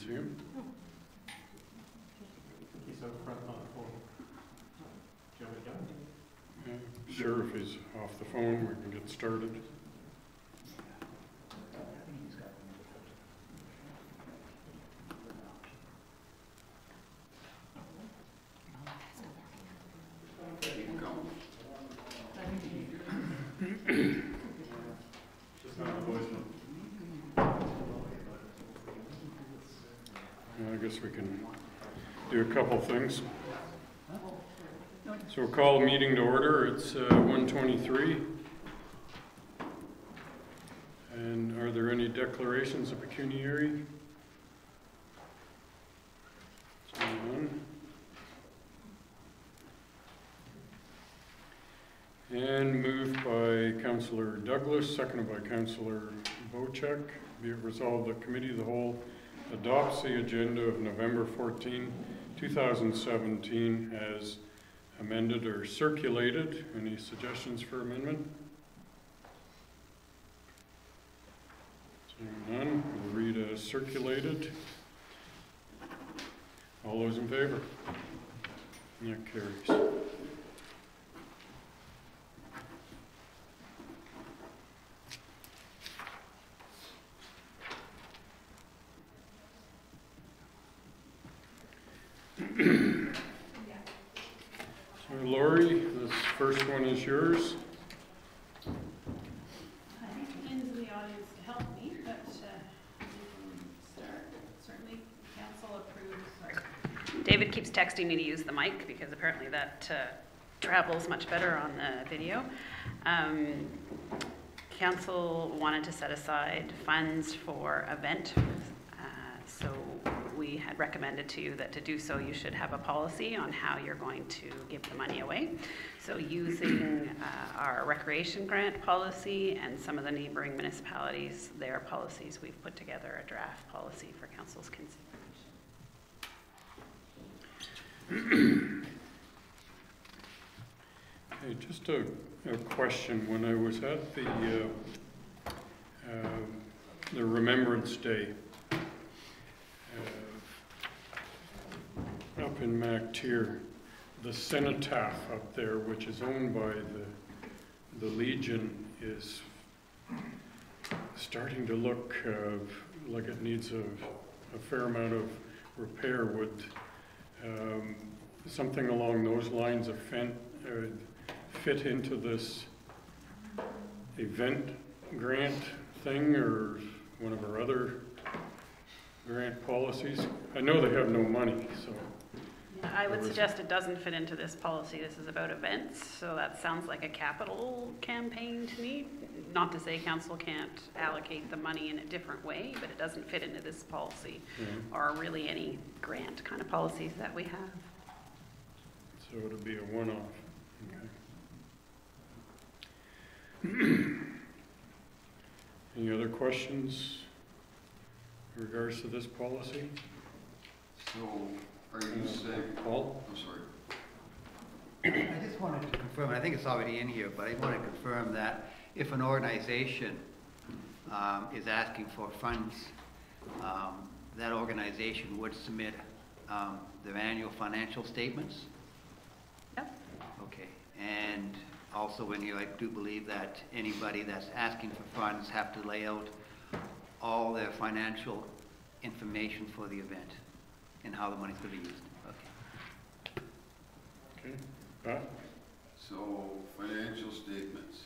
see him. He's out front on the phone. Shall we go? Sure, if he's off the phone, we can get started. Just not the voicemail. I guess we can do a couple things. So we'll call the meeting to order. It's 1:23. And are there any declarations of pecuniary? None. And moved by Councillor Douglas, seconded by Councillor Bochek. Be it resolved that Committee of the Whole adopts the agenda of November 14, 2017 as amended or circulated. Any suggestions for amendment? Seeing none, we'll read as circulated. All those in favor? That carries. So Lori, this first one is yours. I think Lynn's in the audience to help me, but we can start. Certainly, council approves. Sorry. David keeps texting me to use the mic because apparently that travels much better on the video. Council wanted to set aside funds for event, so we had recommended to you that to do so you should have a policy on how you're going to give the money away. So using our recreation grant policy and some of the neighboring municipalities, their policies, we've put together a draft policy for council's consideration. Hey, just a question. When I was at the Remembrance Day up in MacTier, the cenotaph up there, which is owned by the Legion, is starting to look like it needs a fair amount of repair. Would something along those lines of fit into this event grant thing or one of our other grant policies? I know they have no money, so. I would suggest it doesn't fit into this policy. This is about events, so that sounds like a capital campaign to me. Not to say council can't allocate the money in a different way, but it doesn't fit into this policy or really any grant kind of policies that we have. So it'll be a one-off. Okay. Any other questions in regards to this policy? So, are you saying, Paul? I'm sorry. I just wanted to confirm, and I think it's already in here, but I want to confirm that if an organization is asking for funds, that organization would submit their annual financial statements? Yep. Okay. And also in here, I do believe that anybody that's asking for funds have to lay out all their financial information for the event and how the money's going to be used. Okay. Pat? So, financial statements,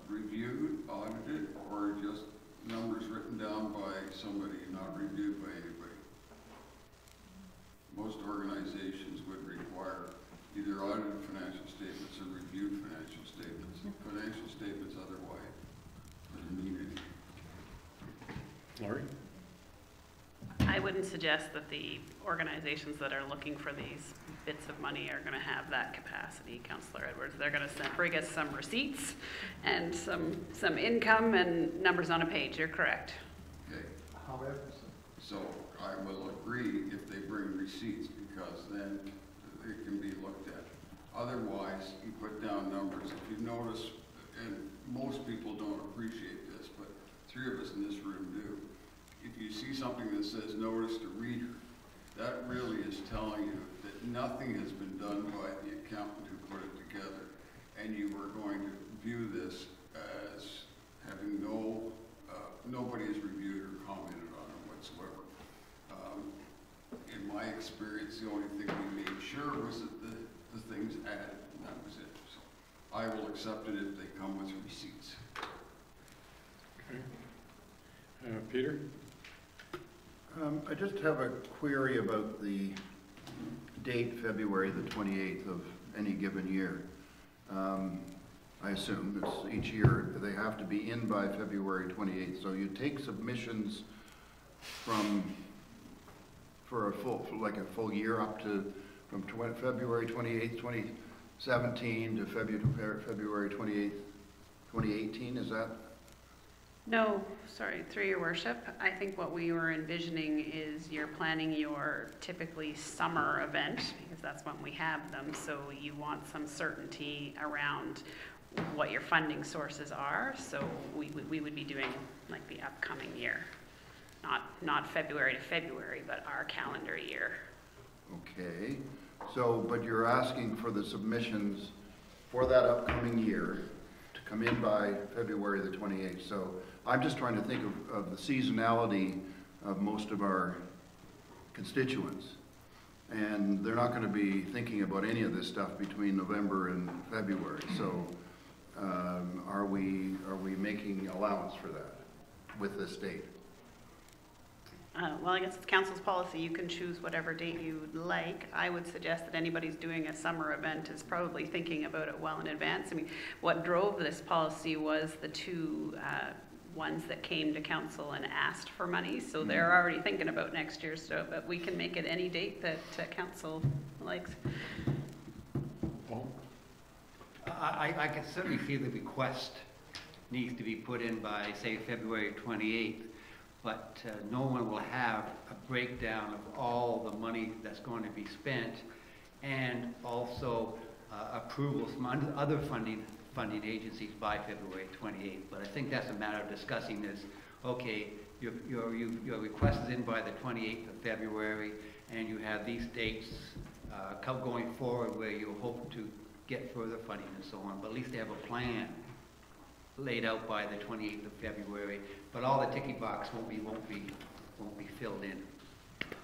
reviewed, audited, or just numbers written down by somebody, not reviewed by anybody? Most organizations would require either audited financial statements or reviewed financial statements. Financial statements otherwise are needed. Laurie? I wouldn't suggest that the organizations that are looking for these bits of money are going to have that capacity, Councillor Edwards. They're going to bring us some receipts and some income and numbers on a page. You're correct. Okay. However, so I will agree if they bring receipts, because then it can be looked at. Otherwise, you put down numbers. If you notice, and most people don't appreciate this, but three of us in this room do. If you see something that says notice to reader, that really is telling you that nothing has been done by the accountant who put it together, and you are going to view this as having nobody has reviewed or commented on it whatsoever. In my experience, the only thing we made sure was that the things added, and that was it. So I will accept it if they come with receipts. Okay. Peter? I just have a query about the date, February the 28th of any given year. I assume it's each year, they have to be in by February 28th. So you take submissions for a full year up to from February 28th, 2017 to February 28th, 2018, is that? No, sorry, through your worship. I think what we were envisioning is you're planning your typically summer event, because that's when we have them, so you want some certainty around what your funding sources are, so we would be doing like the upcoming year. Not February to February, but our calendar year. Okay, so, but you're asking for the submissions for that upcoming year to come in by February the 28th. So I'm just trying to think of the seasonality of most of our constituents. And they're not going to be thinking about any of this stuff between November and February. So are we making allowance for that with this date? Well, I guess it's council's policy. You can choose whatever date you would like. I would suggest that anybody's doing a summer event is probably thinking about it well in advance. I mean, what drove this policy was the two ones that came to council and asked for money. So they're already thinking about next year. So, but we can make it any date that council likes. Paul? I can certainly see the request needs to be put in by, say, February 28th, but no one will have a breakdown of all the money that's going to be spent, and also approvals from other funding agencies by February 28th. But I think that's a matter of discussing this. Okay, your request is in by the 28th of February, and you have these dates going forward where you hope to get further funding and so on. But at least they have a plan laid out by the 28th of February. But all the ticky box won't be filled in.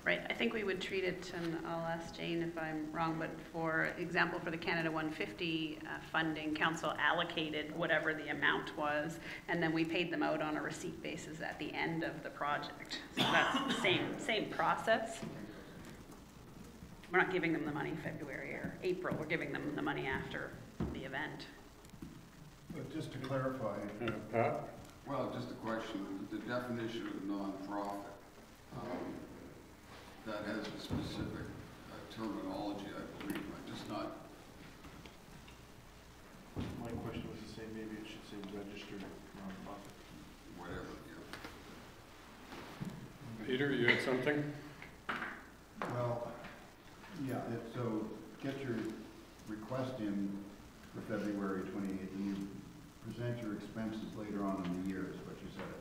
Right, I think we would treat it, and I'll ask Jane if I'm wrong, but for example, for the Canada 150 funding, council allocated whatever the amount was, and then we paid them out on a receipt basis at the end of the project. So that's the same process. We're not giving them the money February or April, we're giving them the money after the event. But just to clarify, Pat? Well, just a question, the definition of nonprofit, that has a specific terminology, I believe. I'm just not. My question was the same, maybe it should say registered nonprofit. Whatever, yeah. Peter, you had something? well, yeah, so get your request in for February 28th, and you present your expenses later on in the year, is what you said, I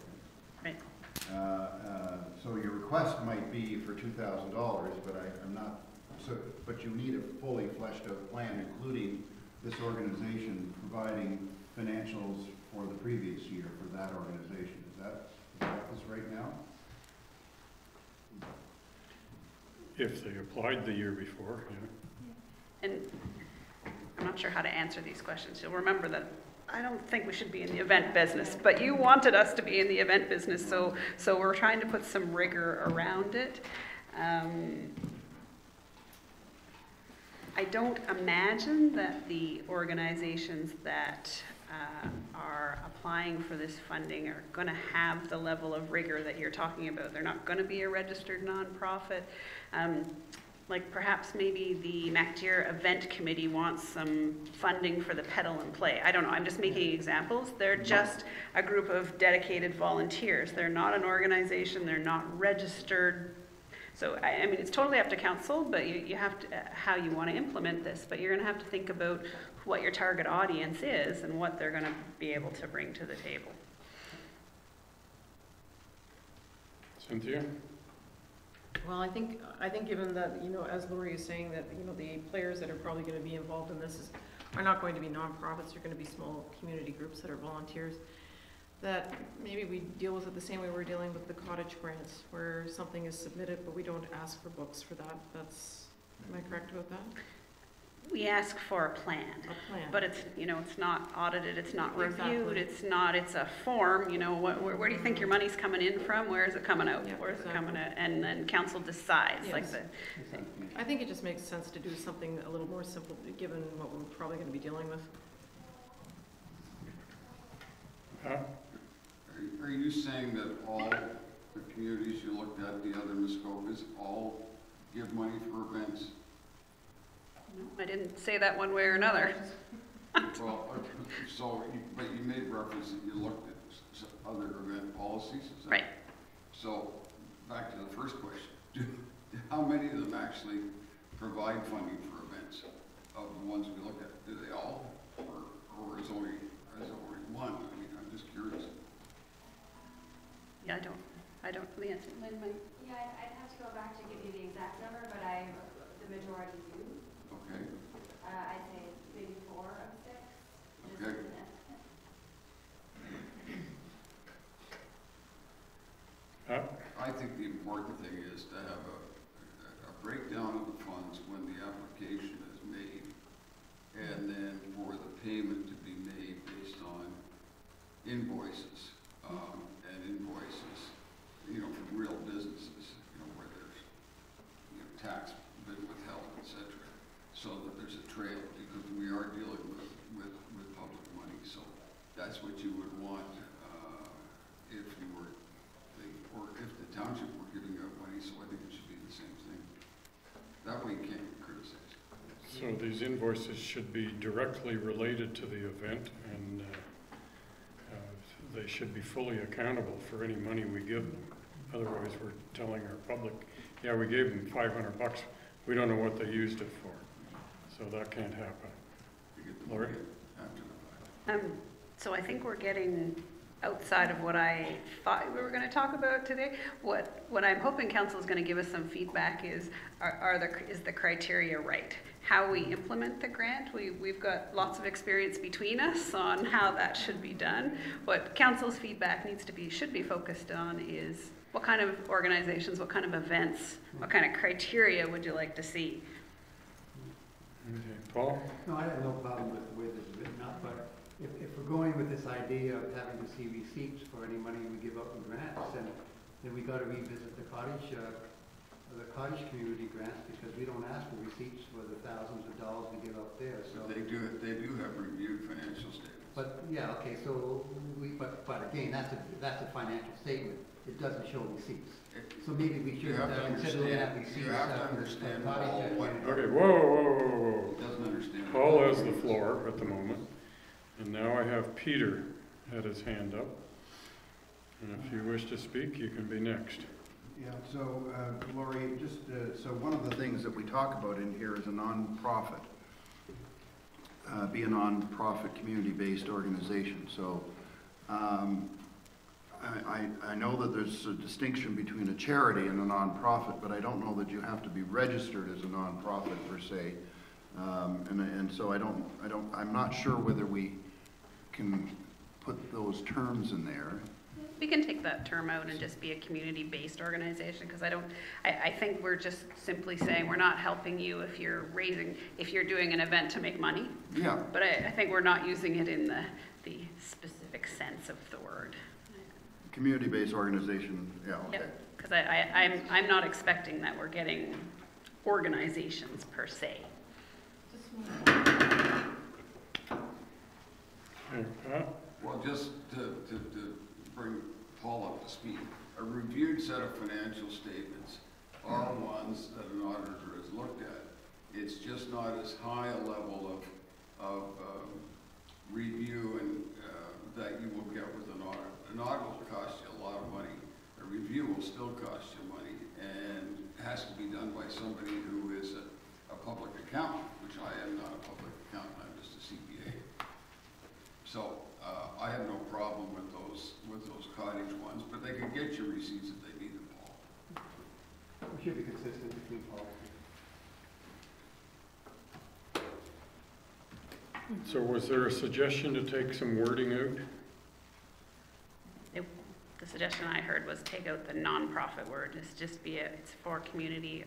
think. Right. So your request might be for $2,000, but I'm not, but you need a fully fleshed out plan, including this organization providing financials for the previous year for that organization. Is that this right now? If they applied the year before, yeah. And I'm not sure how to answer these questions. You'll remember that I don't think we should be in the event business, but you wanted us to be in the event business, so we're trying to put some rigor around it. I don't imagine that the organizations that are applying for this funding are going to have the level of rigor that you're talking about. They're not going to be a registered nonprofit. Like perhaps maybe the MacDeer Event Committee wants some funding for the pedal and play. I don't know, I'm just making examples. They're just a group of dedicated volunteers. They're not an organization, they're not registered. So, I mean, it's totally up to council, but you have to, how you want to implement this, but you're going to have to think about what your target audience is and what they're going to be able to bring to the table. Cynthia? Well, I think given that, as Lori is saying, that, the players that are probably gonna be involved in this are not going to be nonprofits, they're gonna be small community groups that are volunteers, that maybe we deal with it the same way we're dealing with the cottage grants, where something is submitted, but we don't ask for books for that. Am I correct about that? We ask for a plan. A plan. But it's, it's not audited, it's not reviewed, Exactly. it's a form, where do you think your money's coming in from? Where is it coming out? Yeah, Where is it exactly. coming out? And then council decides, like Yes. I think it just makes sense to do something a little more simple, given what we're probably gonna be dealing with. Are you saying that all the communities you looked at, the other Muskokas, all give money for events? No, I didn't say that one way or another. Well, but you made reference that you looked at other event policies, is that? Right. So, back to the first question, how many of them actually provide funding for events of the ones we looked at? Do they all, or is only one? I mean, I'm just curious. Yeah, I don't know the answer. Lynn might. Yeah, I'd have to go back to give you the exact number, but the majority do. Okay, I'd say maybe 4 of 6. Just Okay. as an estimate. I think the important thing is to have a breakdown of the funds when the application is made, and then for the payment to be made based on invoices, and invoices, from real businesses, where there's, tax been withheld, et cetera, so that there's a trail, because we are dealing with public money, so that's what you would want, if you were, or if the township were giving out money, so I think it should be the same thing. That way you can't be criticized. So these invoices should be directly related to the event, and they should be fully accountable for any money we give them. Otherwise, we're telling our public, yeah, we gave them $500, we don't know what they used it for. So that can't happen. You get the Lori? money after the fact. So I think we're getting outside of what I thought we were going to talk about today. What I'm hoping council is going to give us some feedback is, is the criteria right? How we implement the grant. We've got lots of experience between us on how that should be done. What council's feedback should be focused on is what kind of organizations, what kind of events, what kind of criteria would you like to see? Okay, Paul? No, I have no problem with the way this is written up, but if we're going with this idea of having to see receipts for any money we give out in grants, then we got to revisit the cottage community grants, because we don't ask for receipts for the thousands of dollars we give out there. So They do have reviewed financial statements. but yeah, okay. So but again, that's a financial statement. It doesn't show receipts. So maybe we should consider looking at receipts. You have to understand Okay, whoa. He doesn't understand. Paul has the floor at the moment, and now I have Peter had his hand up. And if you wish to speak, you can be next. Yeah, so, Lori, so one of the things that we talk about in here is a nonprofit. Be a nonprofit community-based organization. So, I know that there's a distinction between a charity and a nonprofit, but I don't know that you have to be registered as a nonprofit per se. And so I'm not sure whether we can put those terms in there. We can take that term out and just be a community-based organization, because I think we're just simply saying we're not helping you if you're doing an event to make money. Yeah. But I think we're not using it in the specific sense of the word. Community-based organization, yeah, okay. Because I'm not expecting that we're getting organizations per se. Okay, Pat? Well, just to bring Paul up to speed, a reviewed set of financial statements are ones that an auditor has looked at. It's just not as high a level of review and that you will get with an audit. An audit will cost you a lot of money. A review will still cost you money, and has to be done by somebody who is a public accountant, which I am not a public accountant, I'm just a CPA. So I have no problem with those cottage ones, but they can get you receipts if they need them, Paul. should be consistent between policies. So was there a suggestion to take some wording out? The suggestion I heard was take out the nonprofit word, it's for community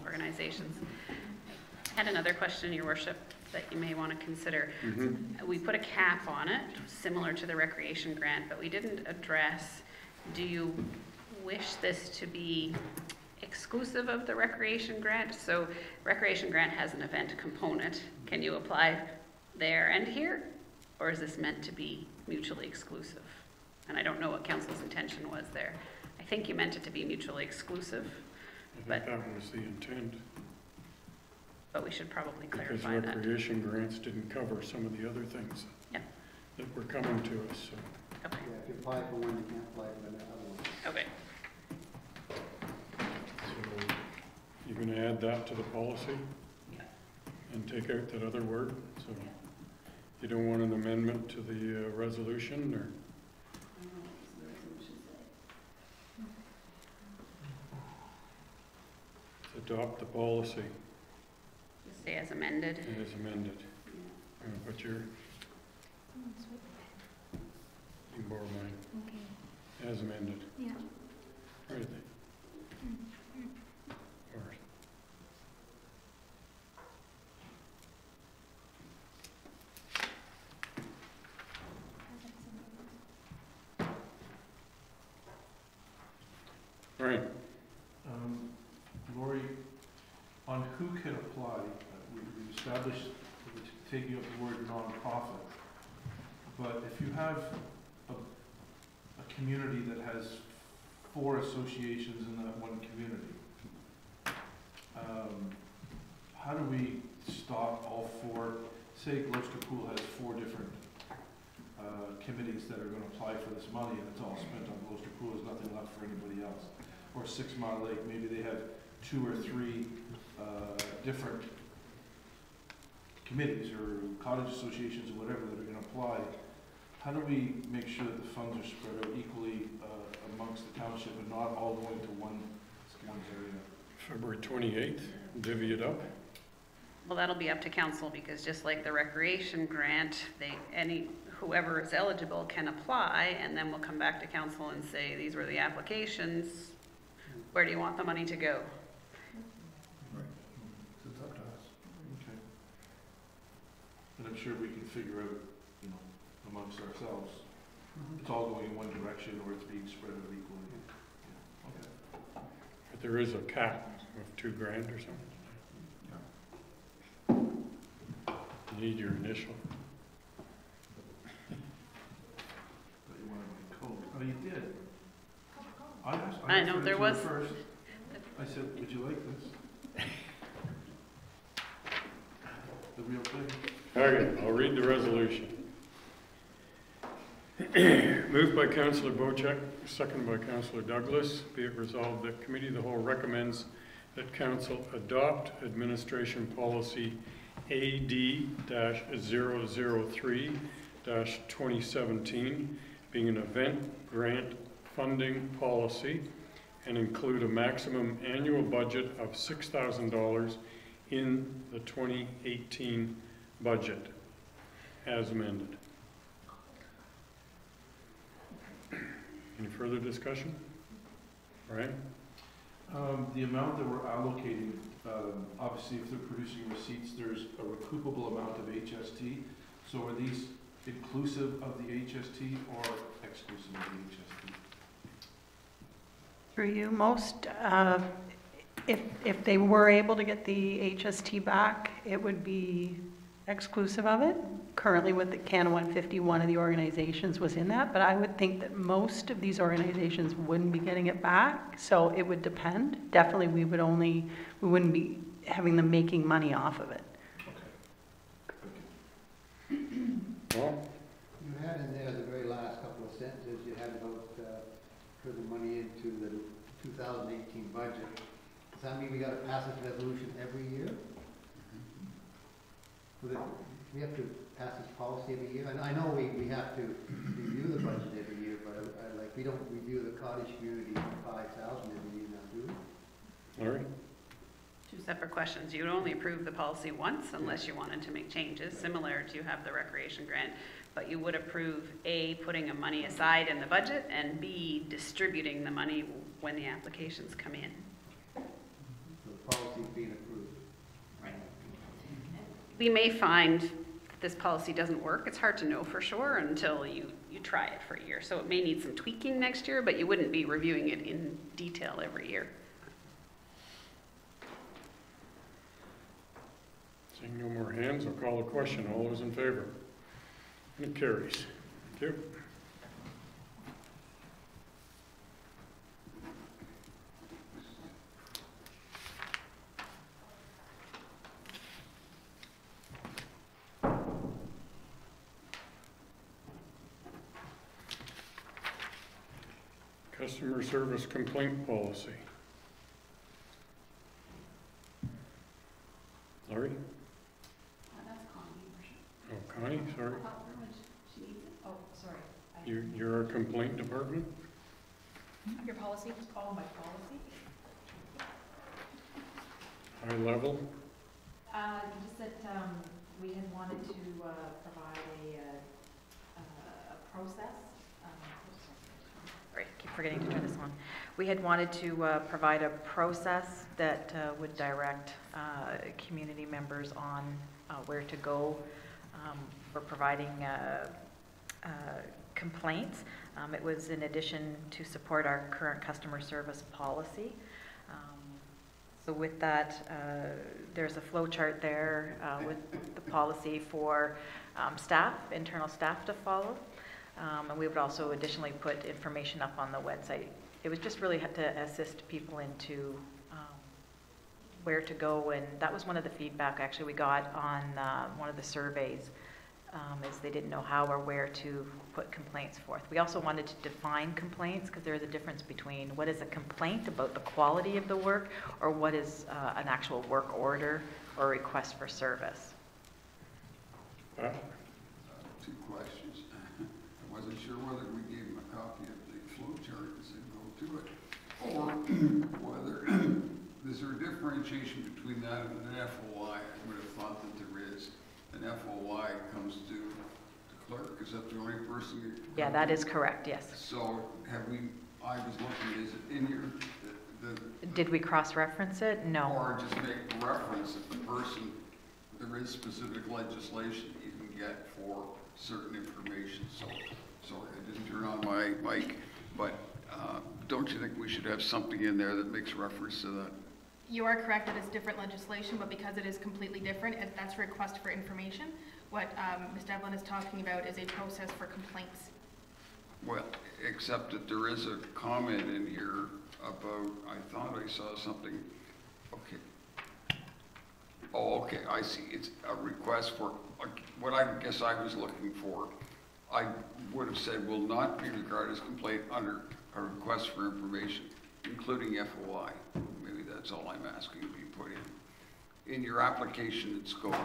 organizations. I had another question, Your Worship, that you may want to consider. We put a cap on it, similar to the recreation grant, but we didn't address, do you wish this to be exclusive of the recreation grant? So recreation grant has an event component. Can you apply there and here? Or is this meant to be mutually exclusive? And I don't know what council's intention was there. I think you meant it to be mutually exclusive, I think that was the intent. but we should probably Because clarify that. recreation grants didn't cover some of the other things Yeah. that were coming to us, so. Okay, Yeah, if you apply for one, you can't apply for the other one. okay. So you're gonna add that to the policy? Yeah. And take out that other word, so you don't want an amendment to the resolution, or? Adopt the policy Stay as amended. as amended. But you can borrow mine. Okay. As amended. Yeah. Right there. All right. All right. Lori, on who can apply, we established that we're taking up the word nonprofit, but if you have a community that has 4 associations in that one community, how do we stop all 4? Say Gloucester Pool has 4 different committees that are going to apply for this money, and it's all spent on Gloucester Pool, there's nothing left for anybody else. Or 6 Mile Lake, maybe they have 2 or 3 different committees or cottage associations or whatever that are going to apply. How do we make sure that the funds are spread out equally amongst the township and not all going to one area? February 28th, divvy it up. Well, that'll be up to council, because just like the recreation grant, whoever is eligible can apply, and then we'll come back to council and say, these were the applications, where do you want the money to go? Right. So it's up to us. Okay. And I'm sure we can figure out, amongst ourselves, it's all going in one direction or it's being spread out equally. Yeah. Okay. But there is a cap of $2,000 or something. You need your initial. But you wanted my code. Oh, you did? I know, offered it there to was- her first. I said, would you like this? The real thing. Okay, I'll read the resolution. Moved by Councillor Bocheck, seconded by Councillor Douglas. Be it resolved that Committee of the Whole recommends that Council adopt Administration Policy AD-003-2017, being an event grant funding policy, and include a maximum annual budget of $6,000 in the 2018 budget, as amended. Any further discussion? Brian? The amount that we're allocating, obviously if they're producing receipts, there's a recoupable amount of HST. So are these inclusive of the HST or exclusive of the HST? For you, most, if they were able to get the HST back, it would be exclusive of it. Currently with the Can 150, one of the organizations was in that, but I would think that most of these organizations wouldn't be getting it back, so it would depend. Definitely we wouldn't be having them making money off of it. Okay. Well, You had in there the very last couple of sentences, you had about putting money into the 2018 budget. Does that mean we gotta pass this resolution every year? We have to pass this policy every year? And I know we have to review the budget every year, but we don't review the cottage community 5,000 every year now, do we? Laurie? Two separate questions. You would only approve the policy once unless you wanted to make changes, similar to have the recreation grant. But you would approve A, putting a money aside in the budget, and B, distributing the money when the applications come in. So the policy's being approved. Right. We may find this policy doesn't work. It's hard to know for sure until you try it for a year. So it may need some tweaking next year, but you wouldn't be reviewing it in detail every year. Seeing no more hands, I'll call the question. All those in favor? And it carries. Thank you. Customer service complaint policy. Laurie? That's Connie. Oh, Connie, sorry. She needs it. Oh, sorry. You're our complaint department? Your policy? Oh, my policy? High level? Just that, we had wanted to, provide a process. Sorry, I keep forgetting to turn this on. We had wanted to provide a process that would direct community members on where to go for providing complaints. It was in addition to support our current customer service policy. So with that, there's a flow chart there with the policy for staff, internal staff to follow. And we would also additionally put information up on the website. It was just really to assist people into where to go, and that was one of the feedback actually we got on one of the surveys, is they didn't know how or where to put complaints forth. We also wanted to define complaints because there is a difference between what is a complaint about the quality of the work or what is an actual work order or request for service. Two questions. I wasn't sure whether we gave him a copy of the flow chart and said go to it, or whether, is there a differentiation between that and an FOI? I would have thought that there is. An FOI comes to the clerk. Is that the only person? Yeah, that is correct, yes. So have we, I was looking, is it in here? Did we cross-reference it? No. Or just make reference that the person, there is specific legislation you can get for certain information. So, sorry, I didn't turn on my mic, but don't you think we should have something in there that makes reference to that? You are correct that it's different legislation, but because it is completely different, that's a request for information. What Ms. Devlin is talking about is a process for complaints. Well, except that there is a comment in here about, I thought I saw something, okay. Oh, okay, I see. It's a request for, what I guess I was looking for, I would have said will not be regarded as complaint under a request for information, including FOI. Maybe that's all I'm asking to be put in your application and scope.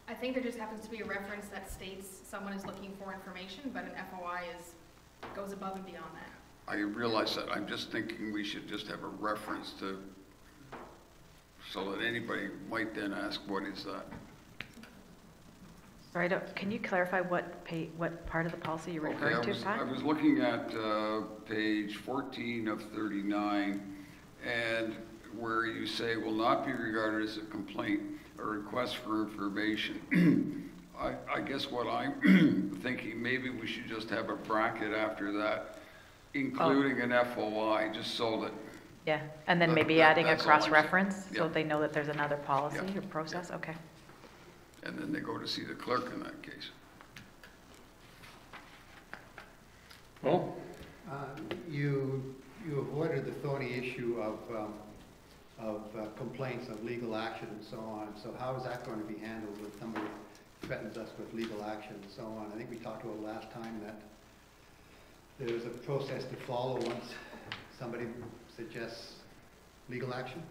I think there just happens to be a reference that states someone is looking for information, but an FOI goes above and beyond that. I realize that. I'm just thinking we should just have a reference to, so that anybody might then ask, what is that? Sorry, can you clarify what part of the policy you're referring to, Pat? I was looking at page 14 of 39, and where you say will not be regarded as a complaint or request for information. I guess what I'm thinking, maybe we should just have a bracket after that, including an FOI, just so that. Yeah, and then maybe adding a cross-reference so they know that there's another policy or process, yeah. Okay. And then they go to see the clerk in that case. Well, You avoided the thorny issue of complaints of legal action and so on. So how is that going to be handled when somebody threatens us with legal action and so on? I think we talked about last time that there's a process to follow once somebody suggests legal action.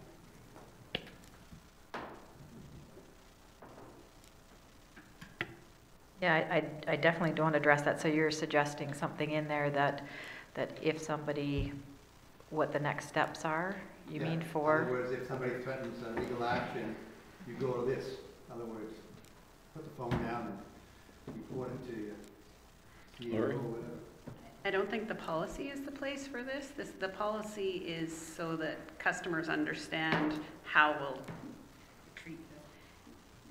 Yeah, I definitely don't address that. So you're suggesting something in there that that if somebody, what the next steps are, you mean In for? other words, if somebody threatens legal action, you go to this. In other words, put the phone down and report it to you. Lori? I don't think the policy is the place for this. The policy is so that customers understand how we'll treat this.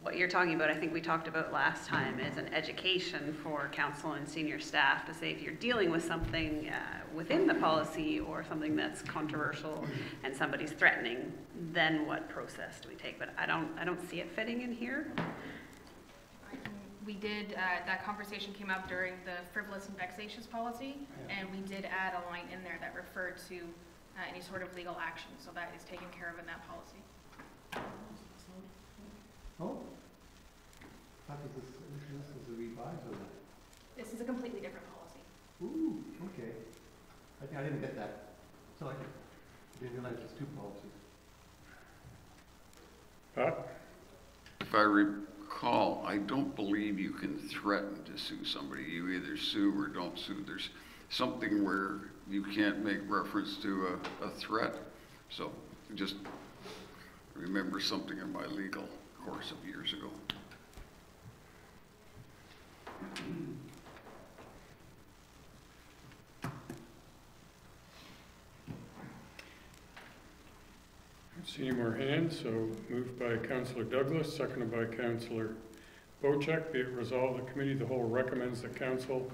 What you're talking about, I think we talked about last time, is an education for council and senior staff to say if you're dealing with something within the policy or something that's controversial and somebody's threatening, then what process do we take? But I don't see it fitting in here. We did, that conversation came up during the frivolous and vexatious policy, and we did add a line in there that referred to any sort of legal action, so that is taken care of in that policy. Oh, I thought this is a revised of that. This is a completely different policy. Ooh, okay. I didn't get that. Sorry. I didn't realize there's two policies. Pat? If I recall, I don't believe you can threaten to sue somebody. You either sue or don't sue. There's something where you can't make reference to a threat. So just remember something in my legal course of years ago. Don't see any more hands, so moved by Councillor Douglas, seconded by Councillor Bocheck. Be it resolved, the Committee of the Whole recommends that Council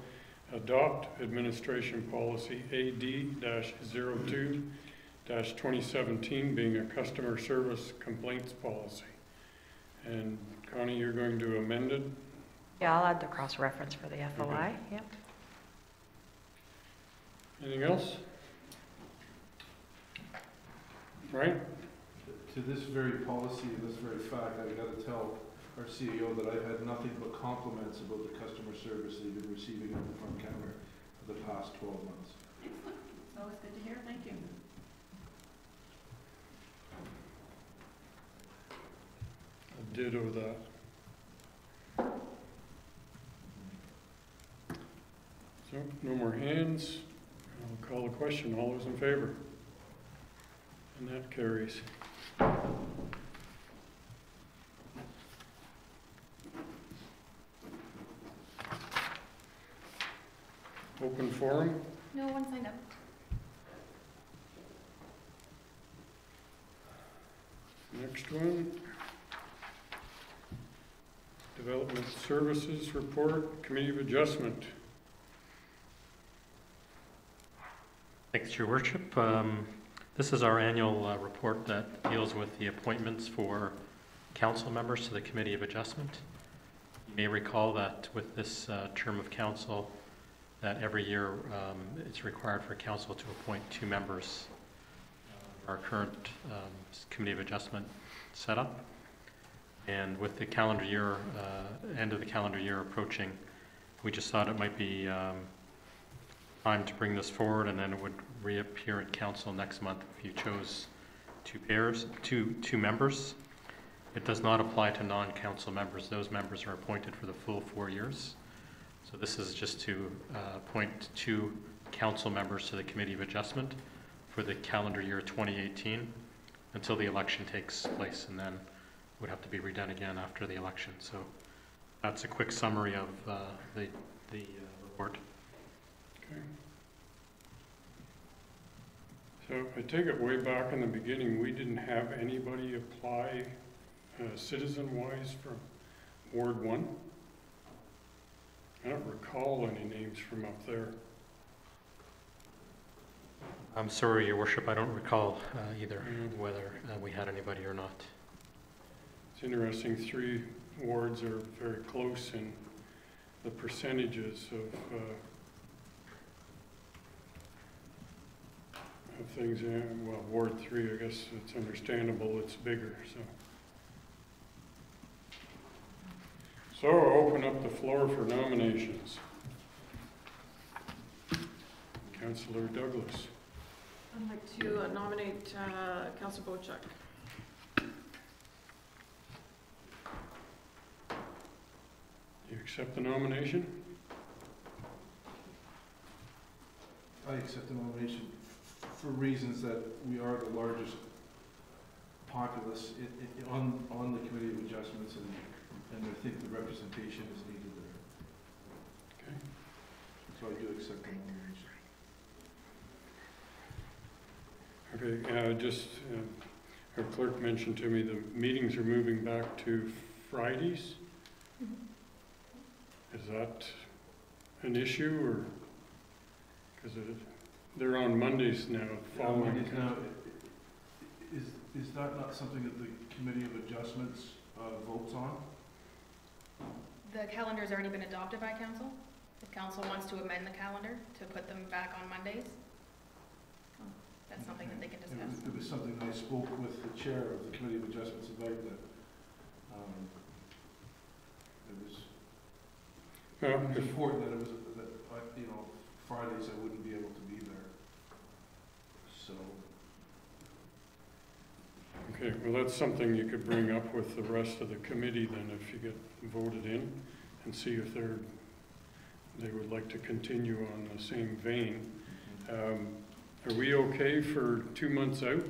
adopt Administration Policy AD-02-2017, being a customer service complaints policy. And Connie, you're going to amend it? Yeah, I'll add the cross-reference for the FOI, Okay. yep. Anything else? Right? To this very policy and this very fact, I've got to tell our CEO that I've had nothing but compliments about the customer service they've been receiving at the front counter for the past 12 months. Excellent. It's always good to hear. Thank you. A ditto that. So, no more hands. I'll call the question. All those in favor? And that carries. Open forum. No one signed up. Next one. Development Services Report, Committee of Adjustment. Thanks, Your Worship. This is our annual report that deals with the appointments for council members to the Committee of Adjustment. You may recall that with this term of council, that every year it's required for council to appoint 2 members. Our current Committee of Adjustment setup. And with the calendar year, end of the calendar year approaching, we just thought it might be time to bring this forward, and then it would reappear at council next month if you chose 2 members. It does not apply to non-council members. Those members are appointed for the full 4 years. So this is just to appoint 2 council members to the Committee of Adjustment for the calendar year 2018 until the election takes place, and then would have to be redone again after the election. So that's a quick summary of the report. Okay. So I take it way back in the beginning, we didn't have anybody apply citizen-wise from Ward 1? I don't recall any names from up there. I'm sorry, Your Worship, I don't recall either whether we had anybody or not. It's interesting, 3 wards are very close in the percentages of things. Well, Ward 3, I guess it's understandable, it's bigger, so. So I'll open up the floor for nominations. Councillor Douglas. I'd like to nominate Councillor Bocheck. You accept the nomination? I accept the nomination for reasons that we are the largest populace on the Committee of Adjustments, and I think the representation is needed there. Okay. So I do accept the nomination. Okay, our clerk mentioned to me the meetings are moving back to Fridays. Is that an issue, or, because they're on Mondays now, following? Mondays now, is that not something that the Committee of Adjustments votes on? The calendar's already been adopted by council. If council wants to amend the calendar to put them back on Mondays, that's something that they can discuss. It was something I spoke with the chair of the Committee of Adjustments about, that it was important that it was, Fridays I wouldn't be able to be there. So. Okay, well, that's something you could bring up with the rest of the committee then, if you get voted in, and see if they would like to continue on the same vein. Are we okay for 2 months out?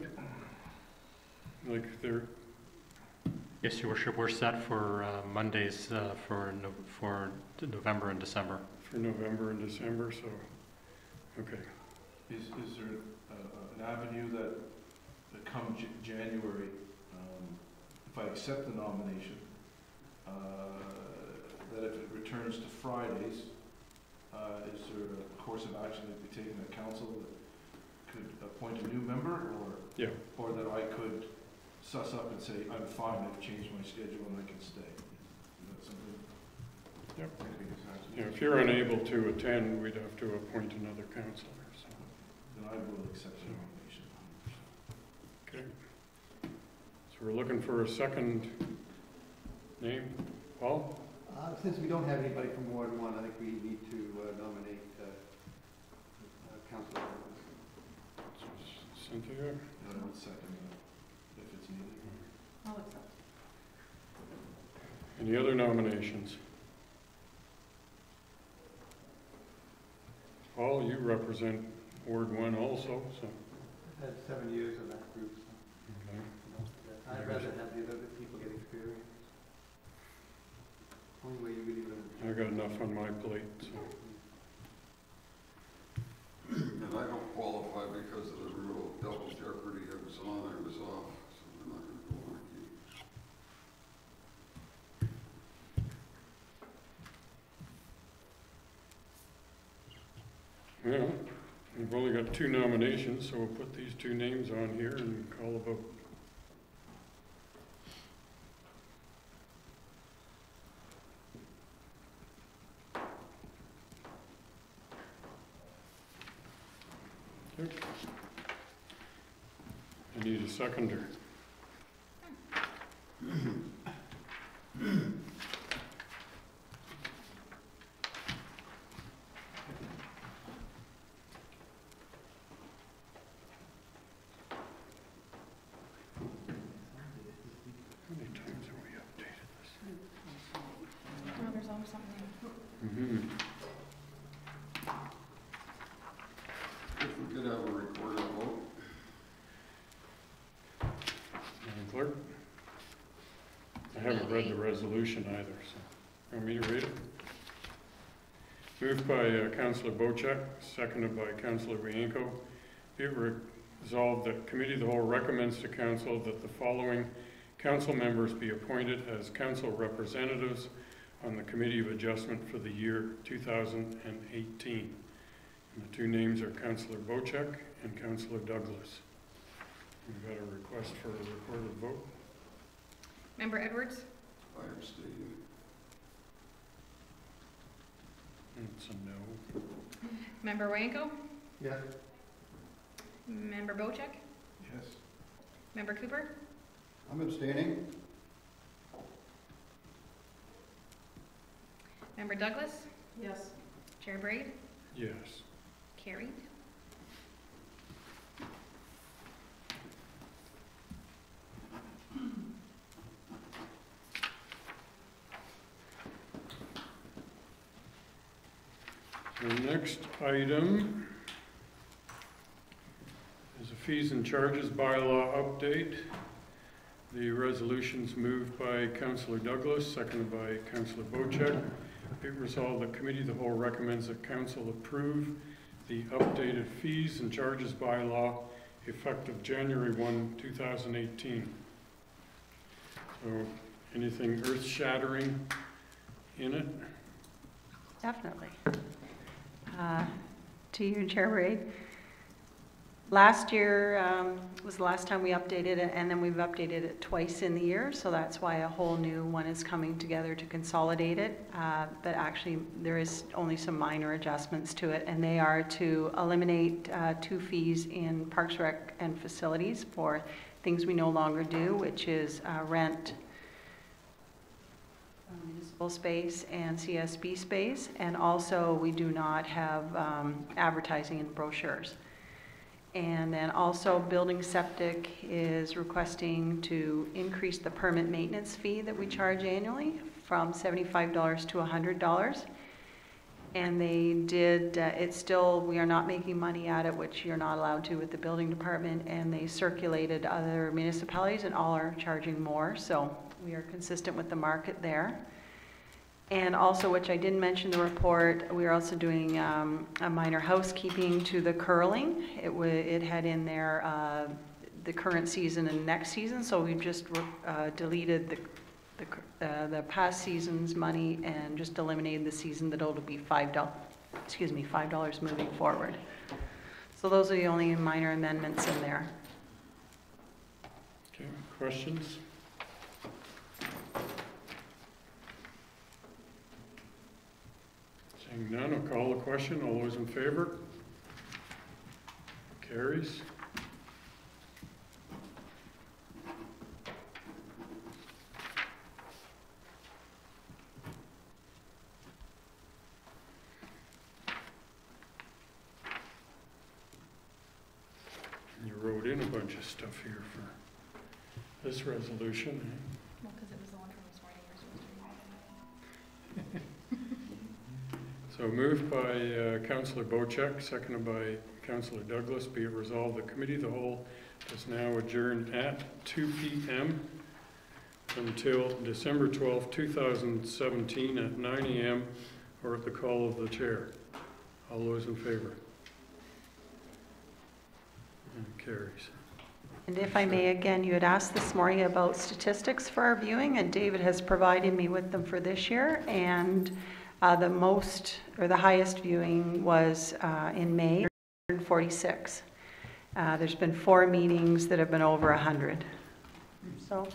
Like they're... Yes, Your Worship, we're set for Mondays for November and December. For November and December, so, okay. Is there an avenue that come January, if I accept the nomination, that if it returns to Fridays, is there a course of action that be taken at council that could appoint a new member, or Yeah. or that I could suss up and say, I'm fine, I've changed my schedule and I can stay? Is that something? Yep. I think it's actually- Yeah, if you're unable to attend, we'd have to appoint another counselor, so. Then I will accept the nomination. Okay. So we're looking for a second name. Paul? Since we don't have anybody from Ward 1, I think we need to nominate Councilor. Cynthia? I would second if it's needed. I'll accept. Any other nominations? Paul, you represent Ward 1 also, so. I've had 7 years of that group, so Okay. I'd rather have the other people get experience. Only way you really I got enough on my plate, so. And I don't qualify because of the rule of double jeopardy. I was on, I was off, so we're not going to go on again. Well, we've only got 2 nominations, so we'll put these 2 names on here and call a vote. Okay. I need a seconder. How many times have we updated this? No, there's always something. Mm-hmm. If we could have a recorded vote. Madam Clerk? I haven't read the resolution either, so, want me to read it? Moved by Councillor Bochek, seconded by Councillor Wienko. Be it resolved that Committee of the Whole recommends to Council that the following council members be appointed as council representatives on the Committee of Adjustment for the year 2018. And the 2 names are Councillor Bochek and Councillor Douglas. We've got a request for a recorded vote. Member Edwards? I abstain. It's a no. Member Wanko? Yes. Member Bochek? Yes. Member Cooper? I'm abstaining. Member Douglas? Yes. Chair Braid? Yes. Carried. The next item There's a fees and charges bylaw update. The resolution's moved by Councillor Douglas, seconded by Councillor Bocek. Be it resolved that Committee of the Whole recommends that Council approve the updated fees and charges bylaw effective January 1, 2018. So, anything earth-shattering in it? Definitely. To you, Chair Reid. Last year was the last time we updated it, and then we've updated it twice in the year, so that's why a whole new one is coming together to consolidate it. But actually, there is only some minor adjustments to it, and they are to eliminate 2 fees in Parks, Rec, and Facilities for things we no longer do, which is rent, municipal space, and CSB space, and also we do not have advertising in brochures. And then also Building Septic is requesting to increase the permit maintenance fee that we charge annually from $75 to $100. And they did, it's still, we are not making money at it, which you're not allowed to with the building department, and they circulated other municipalities and all are charging more, so we are consistent with the market there. And also, which I didn't mention in the report, we are also doing a minor housekeeping to the curling. It had in there the current season and next season, so we've just deleted the past season's money and just eliminated the season that it'll be $5 moving forward. So those are the only minor amendments in there. Okay, questions? Seeing none, I'll call the question. All those in favor? Carries. You wrote in a bunch of stuff here for this resolution. Well, because it was the one from this morning, you're supposed to read it. So moved by Councillor Bocek, seconded by Councillor Douglas. Be it resolved, the Committee of the Whole is now adjourned at 2 p.m. until December 12, 2017 at 9 a.m. or at the call of the chair. All those in favor? And carries. And if I may, again, you had asked this morning about statistics for our viewing, and David has provided me with them for this year. And the most, or the highest viewing was in May, 146. There's been 4 meetings that have been over 100. So.